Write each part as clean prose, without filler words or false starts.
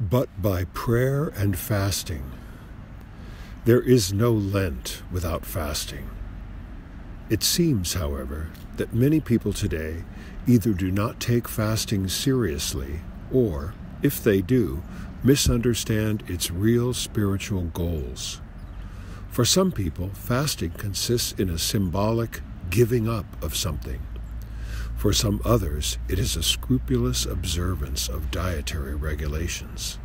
but by prayer and fasting. There is no Lent without fasting. It seems, however, that many people today either do not take fasting seriously or, if they do, misunderstand its real spiritual goals. For some people, fasting consists in a symbolic giving up of something. For some others, it is a scrupulous observance of dietary regulations.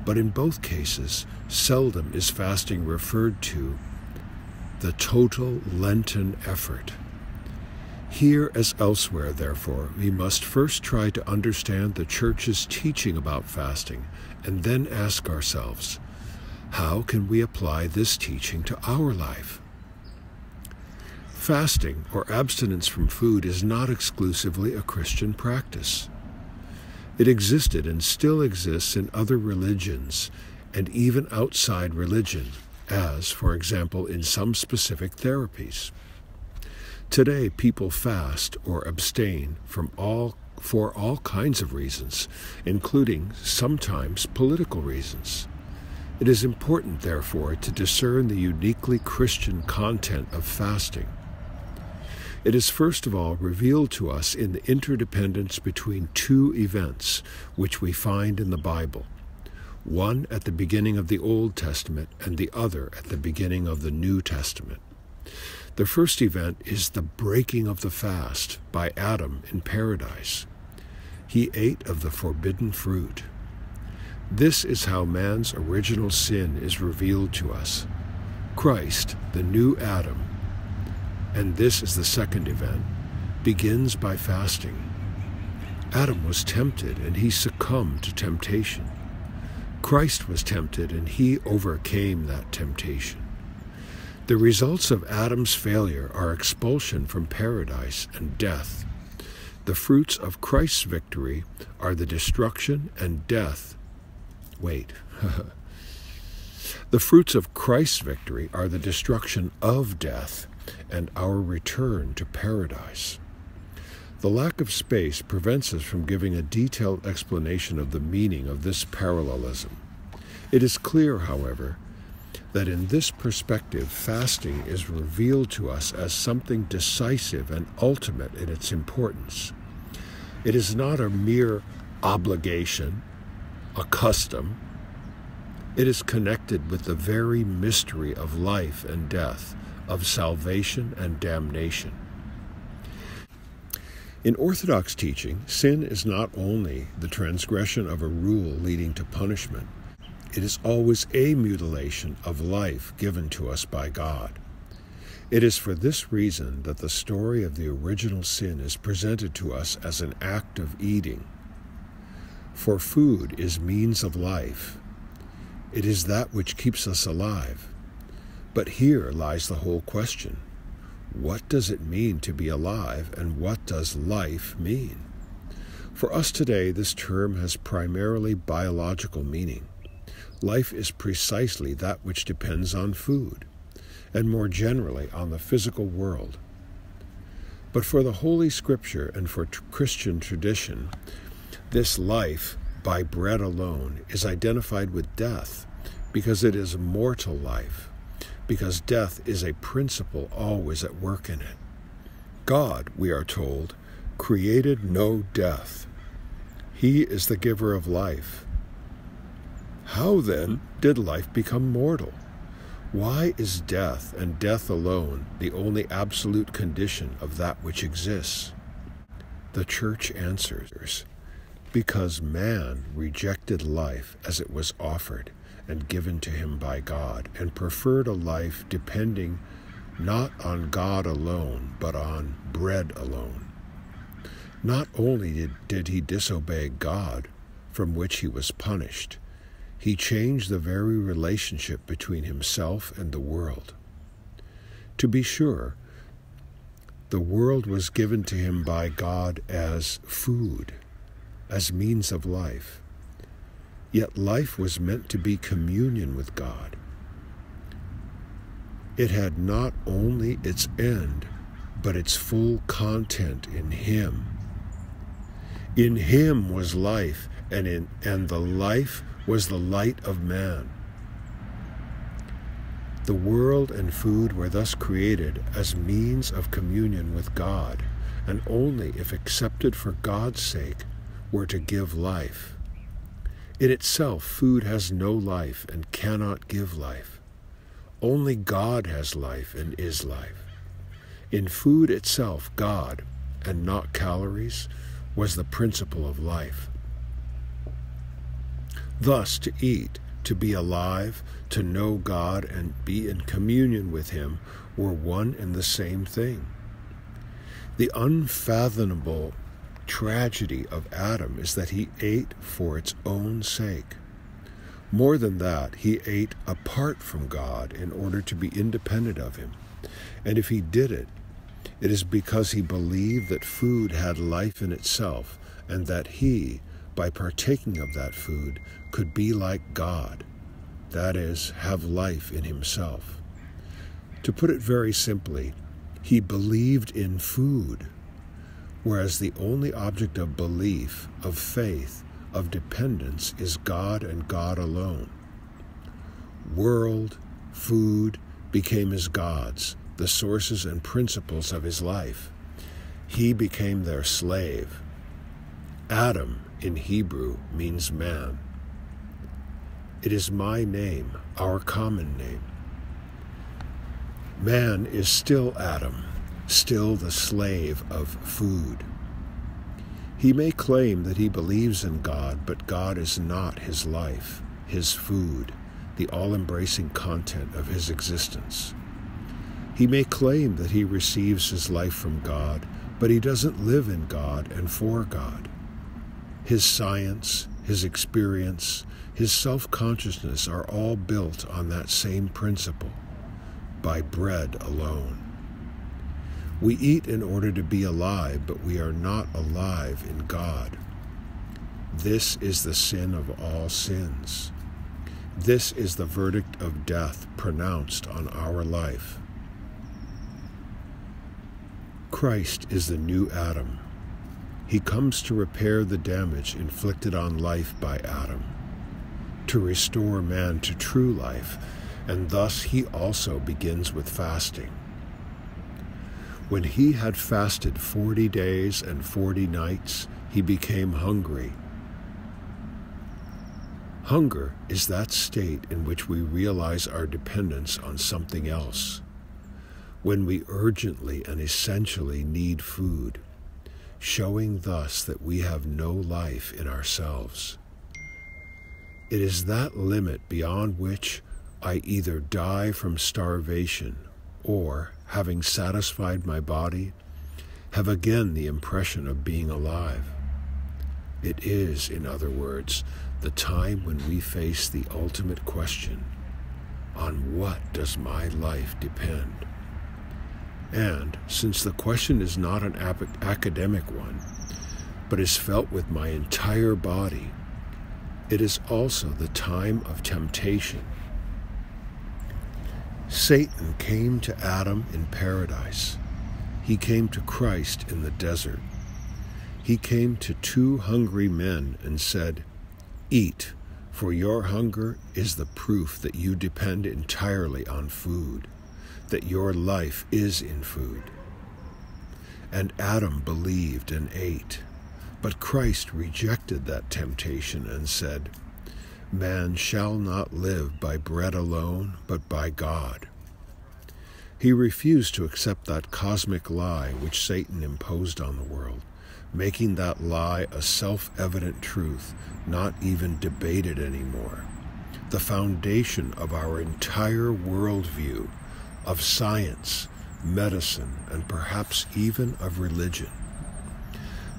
But in both cases, seldom is fasting referred to the total Lenten effort. Here as elsewhere, therefore, we must first try to understand the Church's teaching about fasting, and then ask ourselves, how can we apply this teaching to our life? Fasting, or abstinence from food, is not exclusively a Christian practice. It existed and still exists in other religions, and even outside religion, as, for example, in some specific therapies. Today, people fast or abstain for all kinds of reasons, including sometimes political reasons. It is important, therefore, to discern the uniquely Christian content of fasting. It is first of all revealed to us in the interdependence between two events which we find in the Bible, one at the beginning of the Old Testament and the other at the beginning of the New Testament. The first event is the breaking of the fast by Adam in paradise. He ate of the forbidden fruit. This is how man's original sin is revealed to us. Christ, the new Adam, and this is the second event, begins by fasting. Adam was tempted and he succumbed to temptation. Christ was tempted and he overcame that temptation. The results of Adam's failure are expulsion from paradise and death. The fruits of Christ's victory are the destruction and death. The fruits of Christ's victory are the destruction of death and our return to paradise. The lack of space prevents us from giving a detailed explanation of the meaning of this parallelism. It is clear, however, that in this perspective, fasting is revealed to us as something decisive and ultimate in its importance. It is not a mere obligation, a custom. It is connected with the very mystery of life and death, of salvation and damnation. In Orthodox teaching, sin is not only the transgression of a rule leading to punishment, it is always a mutilation of life given to us by God. It is for this reason that the story of the original sin is presented to us as an act of eating. For food is means of life. It is that which keeps us alive. But here lies the whole question. What does it mean to be alive, and what does life mean? For us today, this term has primarily biological meaning. Life is precisely that which depends on food, and more generally on the physical world. But for the Holy Scripture and for Christian tradition, this life, by bread alone, is identified with death, because it is mortal life, because death is a principle always at work in it. God, we are told, created no death. He is the giver of life. How then did life become mortal? Why is death, and death alone, the only absolute condition of that which exists? The Church answers, because man rejected life as it was offered and given to him by God, and preferred a life depending not on God alone, but on bread alone. Not only did he disobey God, from which he was punished, he changed the very relationship between himself and the world. To be sure, the world was given to him by God as food, as means of life. Yet life was meant to be communion with God. It had not only its end, but its full content in him. In him was life, and the life was the light of man. The world and food were thus created as means of communion with God, and only if accepted for God's sake were to give life. In itself, food has no life and cannot give life. Only God has life and is life. In food itself, God, and not calories, was the principle of life. Thus, to eat, to be alive, to know God, and be in communion with Him were one and the same thing. The unfathomable tragedy of Adam is that he ate for its own sake. More than that, he ate apart from God in order to be independent of Him. And if he did it, it is because he believed that food had life in itself, and that he, by partaking of that food, could be like God, that is, have life in himself. To put it very simply, he believed in food, whereas the only object of belief, of faith, of dependence is God and God alone. World, food, became his gods, the sources and principles of his life. He became their slave. Adam, in Hebrew, means man. It is my name, our common name. Man is still Adam, still the slave of food. He may claim that he believes in God, but God is not his life, his food, the all-embracing content of his existence. He may claim that he receives his life from God, but he doesn't live in God and for God. His science, his experience, his self-consciousness are all built on that same principle, by bread alone. We eat in order to be alive, but we are not alive in God. This is the sin of all sins. This is the verdict of death pronounced on our life. Christ is the new Adam. He comes to repair the damage inflicted on life by Adam, to restore man to true life, and thus he also begins with fasting. When he had fasted 40 days and 40 nights, he became hungry. Hunger is that state in which we realize our dependence on something else, when we urgently and essentially need food, showing thus that we have no life in ourselves. It is that limit beyond which I either die from starvation or, having satisfied my body, have again the impression of being alive. It is, in other words, the time when we face the ultimate question, on what does my life depend? And, since the question is not an academic one, but is felt with my entire body, it is also the time of temptation. Satan came to Adam in paradise. He came to Christ in the desert. He came to two hungry men and said, "Eat, for your hunger is the proof that you depend entirely on food, that your life is in food." And Adam believed and ate. But Christ rejected that temptation and said, "Man shall not live by bread alone, but by God." He refused to accept that cosmic lie which Satan imposed on the world, making that lie a self-evident truth, not even debated anymore, the foundation of our entire worldview, of science, medicine, and perhaps even of religion.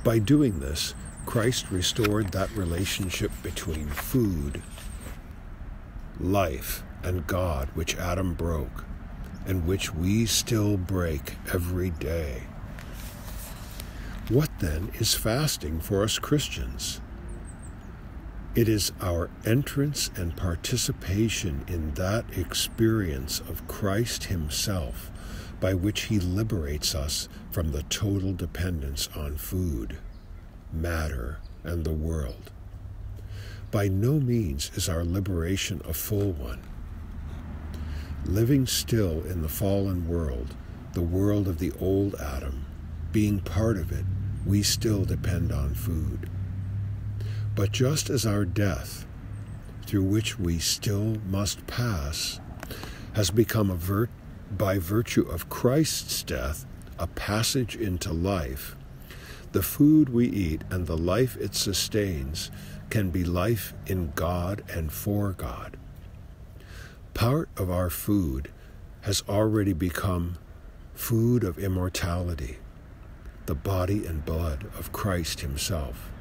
By doing this, Christ restored that relationship between food, life, and God which Adam broke, and which we still break every day. What then is fasting for us Christians? It is our entrance and participation in that experience of Christ himself by which he liberates us from the total dependence on food, matter, and the world. by no means is our liberation a full one. Living still in the fallen world, the world of the old Adam, being part of it, we still depend on food. But just as our death, through which we still must pass, has become by virtue of Christ's death, a passage into life, the food we eat and the life it sustains can be life in God and for God. Part of our food has already become food of immortality, the body and blood of Christ himself.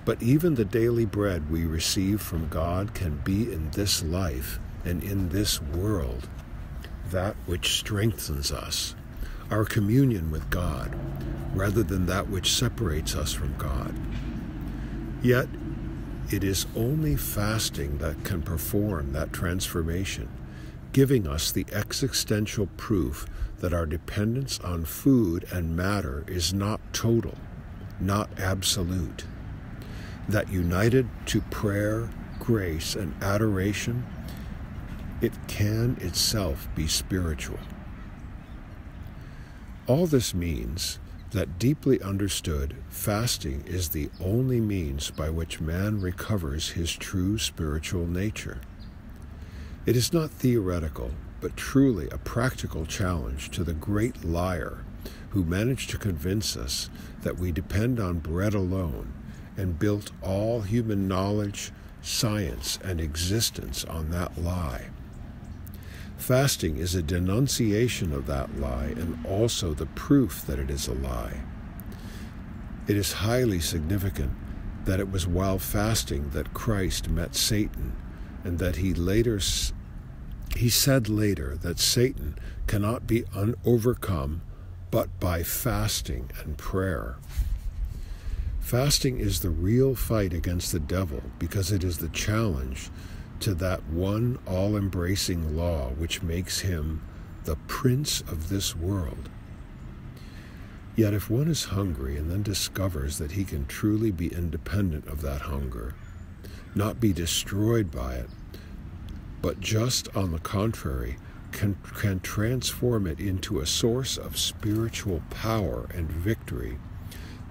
But even the daily bread we receive from God can be in this life and in this world that which strengthens us, our communion with God, rather than that which separates us from God. Yet, it is only fasting that can perform that transformation, giving us the existential proof that our dependence on food and matter is not total, not absolute. That united to prayer, grace, and adoration, it can itself be spiritual. All this means that, deeply understood, fasting is the only means by which man recovers his true spiritual nature. It is not theoretical, but truly a practical challenge to the great liar who managed to convince us that we depend on bread alone and built all human knowledge, science, and existence on that lie. Fasting is a denunciation of that lie and also the proof that it is a lie. It is highly significant that it was while fasting that Christ met Satan, and that he said later that Satan cannot be overcome but by fasting and prayer. Fasting is the real fight against the devil because it is the challenge to that one all-embracing law which makes him the prince of this world. Yet if one is hungry and then discovers that he can truly be independent of that hunger, not be destroyed by it, but just on the contrary, can transform it into a source of spiritual power and victory,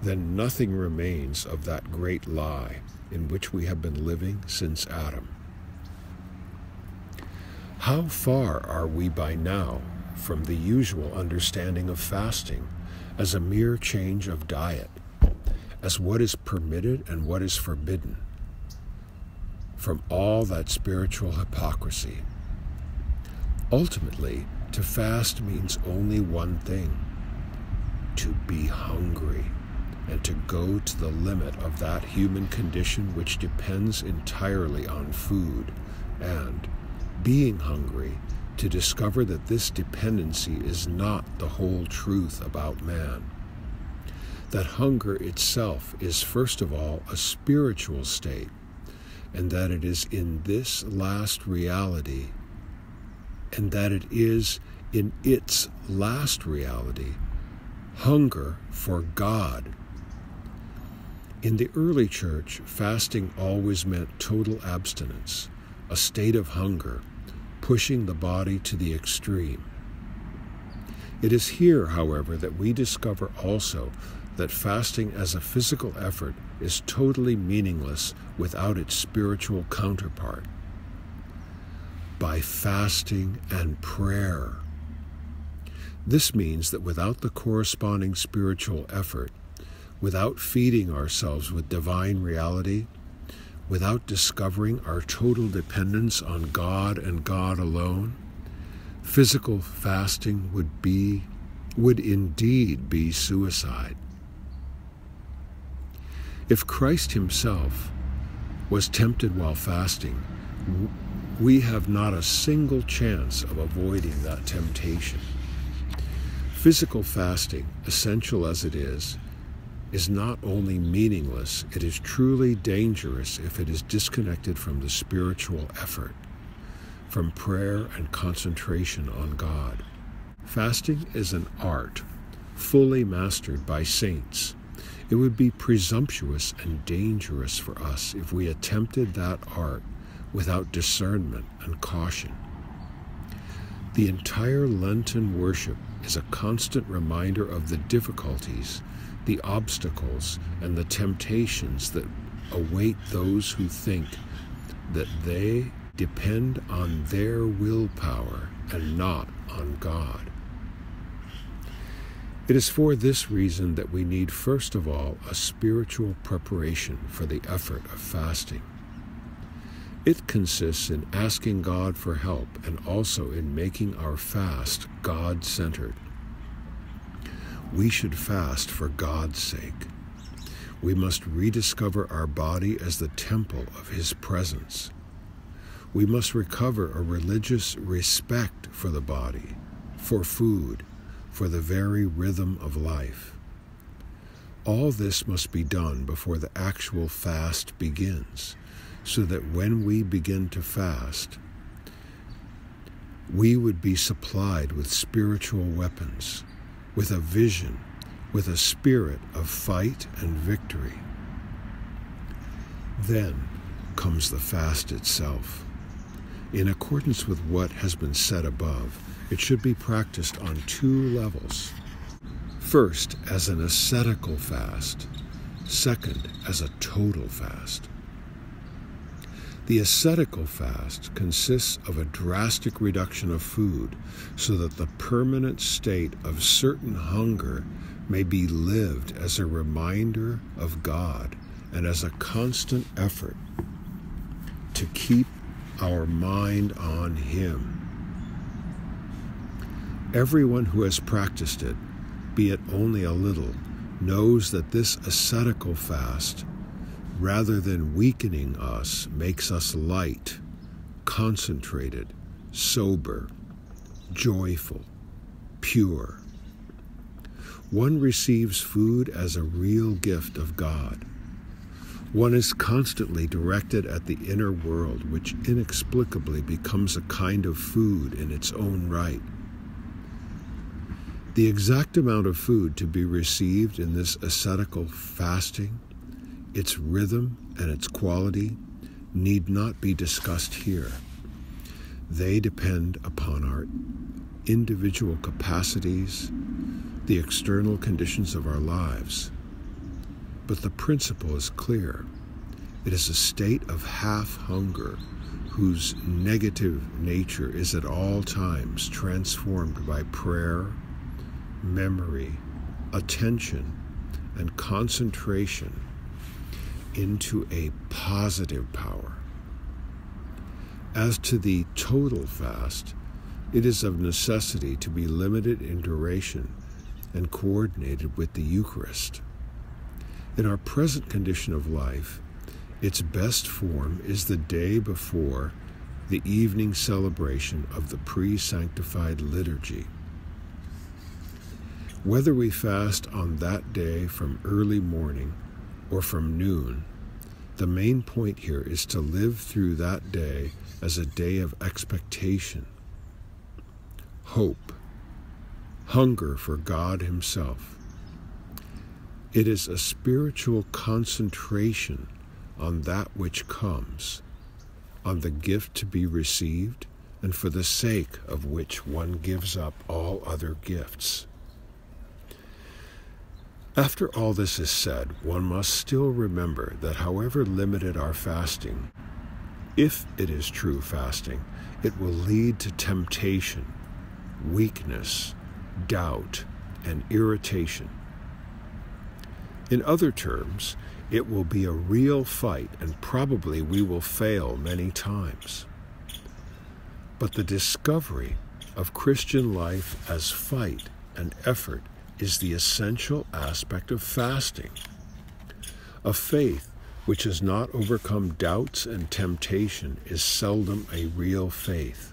then nothing remains of that great lie in which we have been living since Adam. How far are we by now from the usual understanding of fasting as a mere change of diet, as what is permitted and what is forbidden, from all that spiritual hypocrisy? Ultimately, to fast means only one thing: to be hungry, and to go to the limit of that human condition which depends entirely on food, and, being hungry, to discover that this dependency is not the whole truth about man. That hunger itself is first of all a spiritual state, and that it is in this last reality, and that it is in its last reality, hunger for God. In the early church, fasting always meant total abstinence, a state of hunger, pushing the body to the extreme. It is here, however, that we discover also that fasting as a physical effort is totally meaningless without its spiritual counterpart. By fasting and prayer. This means that without the corresponding spiritual effort, without feeding ourselves with divine reality, without discovering our total dependence on God and God alone, physical fasting would indeed be suicide. If Christ himself was tempted while fasting, we have not a single chance of avoiding that temptation. Physical fasting, essential as it is not only meaningless, it is truly dangerous if it is disconnected from the spiritual effort, from prayer and concentration on God. Fasting is an art, fully mastered by saints. It would be presumptuous and dangerous for us if we attempted that art without discernment and caution. The entire Lenten worship is a constant reminder of the difficulties, the obstacles, and the temptations that await those who think that they depend on their willpower and not on God. It is for this reason that we need, first of all, a spiritual preparation for the effort of fasting. It consists in asking God for help and also in making our fast God-centered. We should fast for God's sake. We must rediscover our body as the temple of His presence. We must recover a religious respect for the body, for food, for the very rhythm of life. All this must be done before the actual fast begins, so that when we begin to fast, we would be supplied with spiritual weapons, with a vision, with a spirit of fight and victory. Then comes the fast itself. In accordance with what has been said above, it should be practiced on two levels. First, as an ascetical fast. Second, as a total fast. The ascetical fast consists of a drastic reduction of food so that the permanent state of certain hunger may be lived as a reminder of God and as a constant effort to keep our mind on Him. Everyone who has practiced it, be it only a little, knows that this ascetical fast, rather than weakening us, makes us light, concentrated, sober, joyful, pure. One receives food as a real gift of God. One is constantly directed at the inner world, which inexplicably becomes a kind of food in its own right. The exact amount of food to be received in this ascetical fasting, its rhythm and its quality, need not be discussed here. They depend upon our individual capacities, the external conditions of our lives. But the principle is clear. It is a state of half hunger whose negative nature is at all times transformed by prayer, memory, attention, and concentration into a positive power. As to the total fast, it is of necessity to be limited in duration and coordinated with the Eucharist. In our present condition of life, its best form is the day before the evening celebration of the pre-sanctified liturgy. Whether we fast on that day from early morning or from noon, the main point here is to live through that day as a day of expectation, hope, hunger for God Himself. It is a spiritual concentration on that which comes, on the gift to be received, and for the sake of which one gives up all other gifts. After all this is said, one must still remember that however limited our fasting, if it is true fasting, it will lead to temptation, weakness, doubt, and irritation. In other terms, it will be a real fight, and probably we will fail many times. But the discovery of Christian life as fight and effort is the essential aspect of fasting. A faith which has not overcome doubts and temptation is seldom a real faith.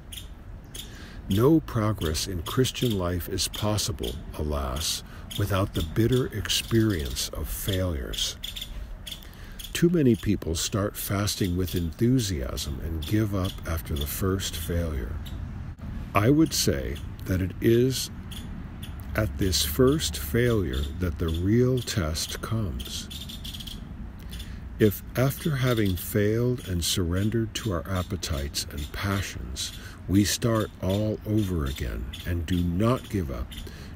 No progress in Christian life is possible, alas, without the bitter experience of failures. Too many people start fasting with enthusiasm and give up after the first failure. I would say that it is at this first failure that the real test comes. If after having failed and surrendered to our appetites and passions, we start all over again and do not give up,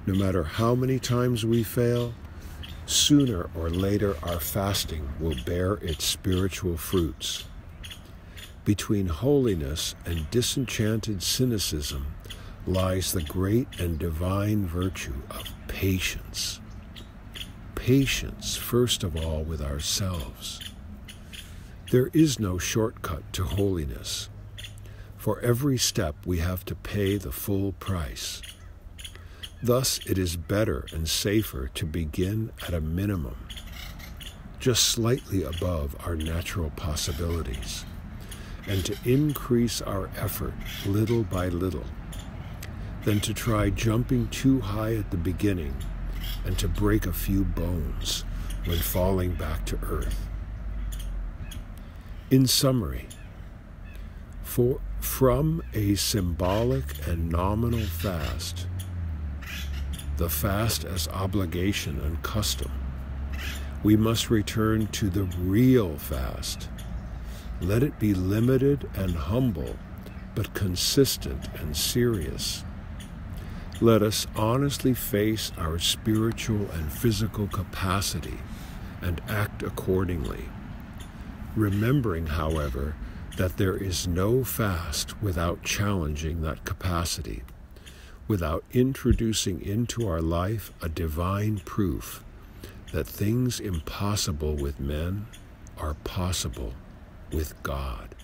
no matter how many times we fail, sooner or later our fasting will bear its spiritual fruits. Between holiness and disenchanted cynicism lies the great and divine virtue of patience. Patience, first of all, with ourselves. There is no shortcut to holiness. For every step we have to pay the full price. Thus, it is better and safer to begin at a minimum, just slightly above our natural possibilities, and to increase our effort little by little, than to try jumping too high at the beginning and to break a few bones when falling back to earth. In summary, from a symbolic and nominal fast, the fast as obligation and custom, we must return to the real fast. Let it be limited and humble, but consistent and serious. Let us honestly face our spiritual and physical capacity and act accordingly, remembering, however, that there is no fast without challenging that capacity, without introducing into our life a divine proof that things impossible with men are possible with God.